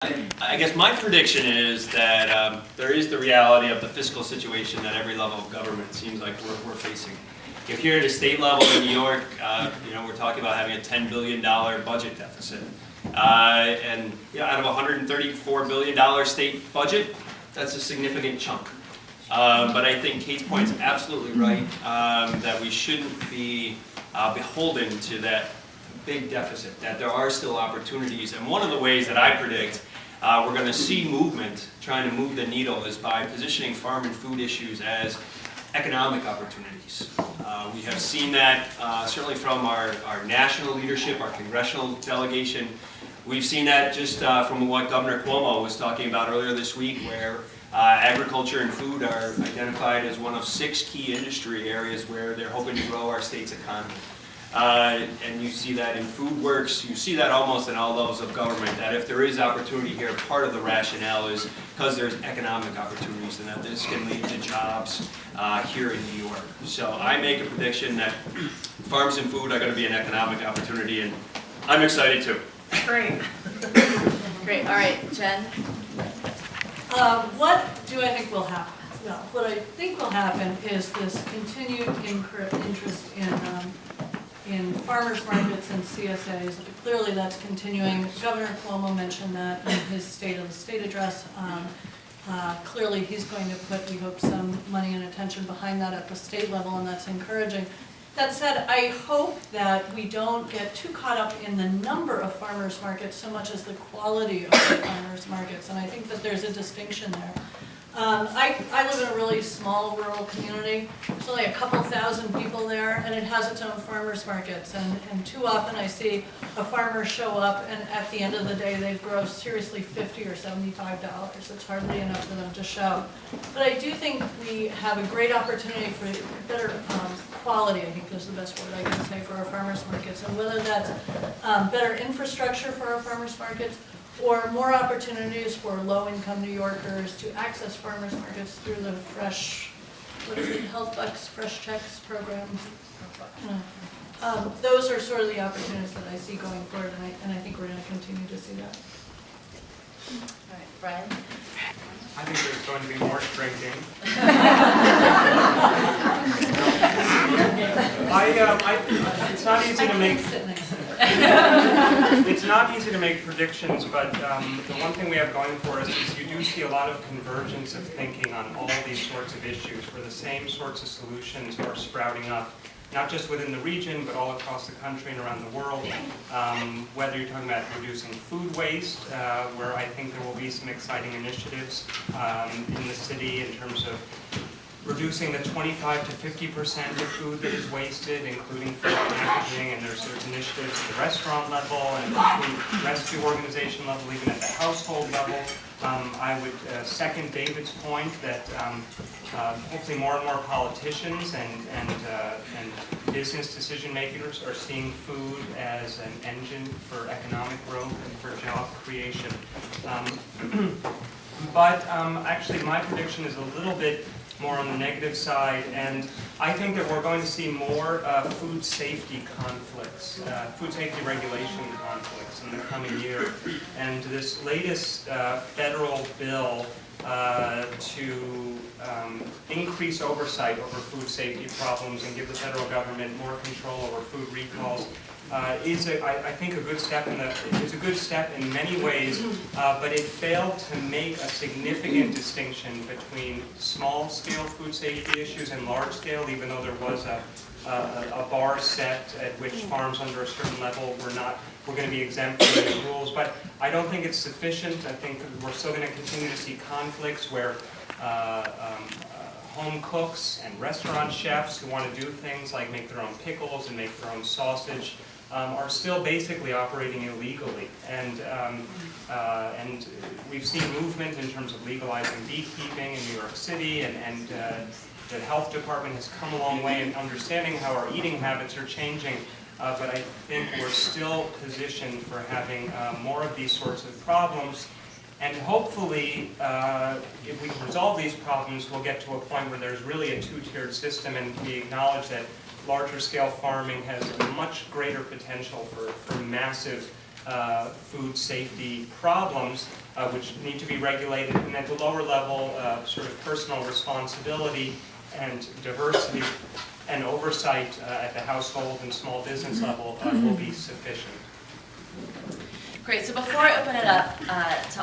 I guess my prediction is that there is the reality of the fiscal situation that every level of government seems like we're facing. If you're at a state level in New York, we're talking about having a $10 billion budget deficit. And out of a $134 billion state budget, that's a significant chunk. But I think Kate's point is absolutely right, that we shouldn't be beholden to that big deficit, that there are still opportunities. And one of the ways that I predict we're going to see movement, trying to move the needle, is by positioning farm and food issues as economic opportunities. We have seen that certainly from our national leadership, our congressional delegation. We've seen that just from what Governor Cuomo was talking about earlier this week, where agriculture and food are identified as one of 6 key industry areas where they're hoping to grow our state's economy. And you see that in FoodWorks, you see that almost in all levels of government, that if there is opportunity here, part of the rationale is because there's economic opportunities and that this can lead to jobs here in New York. So I make a prediction that farms and food are going to be an economic opportunity, and I'm excited too. Great. Great, all right, Jen? What do I think will happen? Well, what I think will happen is this continued interest in farmers markets and CSAs. Clearly that's continuing. Governor Cuomo mentioned that in his State of the State address. Clearly he's going to put, we hope, some money and attention behind that at the state level, and that's encouraging. That said, I hope that we don't get too caught up in the number of farmers markets so much as the quality of the farmers markets, and I think that there's a distinction there. I live in a really small rural community. There's only a couple thousand people there, and it has its own farmers markets. And too often I see a farmer show up, and at the end of the day they've grossed seriously $50 or $75. It's hardly enough for them to show. But I do think we have a great opportunity for better quality, I think is the best word I can say, for our farmers markets. And whether that's better infrastructure for our farmers markets, or more opportunities for low-income New Yorkers to access farmers markets through the fresh, Health Bucks, Fresh Checks programs. Those are sort of the opportunities that I see going forward, and I think we're going to continue to see that. All right, Brian? I think there's going to be more shrinking. It's not easy to make. It's not easy to make predictions, but the one thing we have going for us is you do see a lot of convergence of thinking on all these sorts of issues, where the same sorts of solutions are sprouting up, not just within the region, but all across the country and around the world. Whether you're talking about reducing food waste, where I think there will be some exciting initiatives in the city in terms of reducing the 25% to 50% of food that is wasted, including food packaging, and there's initiatives at the restaurant level and at the food rescue organization level, even at the household level. I would second David's point that hopefully more and more politicians and business decision makers are seeing food as an engine for economic growth and for job creation. But actually my prediction is a little bit more on the negative side, and I think that we're going to see more food safety conflicts, food safety regulation conflicts in the coming year. And this latest federal bill to increase oversight over food safety problems and give the federal government more control over food recalls is, I think, a good step it's a good step in many ways, but it failed to make a significant distinction between small-scale food safety issues and large-scale, even though there was a bar set at which farms under a certain level were going to be exempt from the rules. But I don't think it's sufficient. I think we're still going to continue to see conflicts where home cooks and restaurant chefs who want to do things like make their own pickles and make their own sausage are still basically operating illegally. And we've seen movement in terms of legalizing beekeeping in New York City, and the health department has come a long way in understanding how our eating habits are changing. But I think we're still positioned for having more of these sorts of problems. And hopefully, if we can resolve these problems, we'll get to a point where there's really a two-tiered system, and we acknowledge that larger scale farming has a much greater potential for massive food safety problems, which need to be regulated, and at the lower level, sort of personal responsibility and diversity and oversight at the household and small business level will be sufficient. Great, so before I open it up to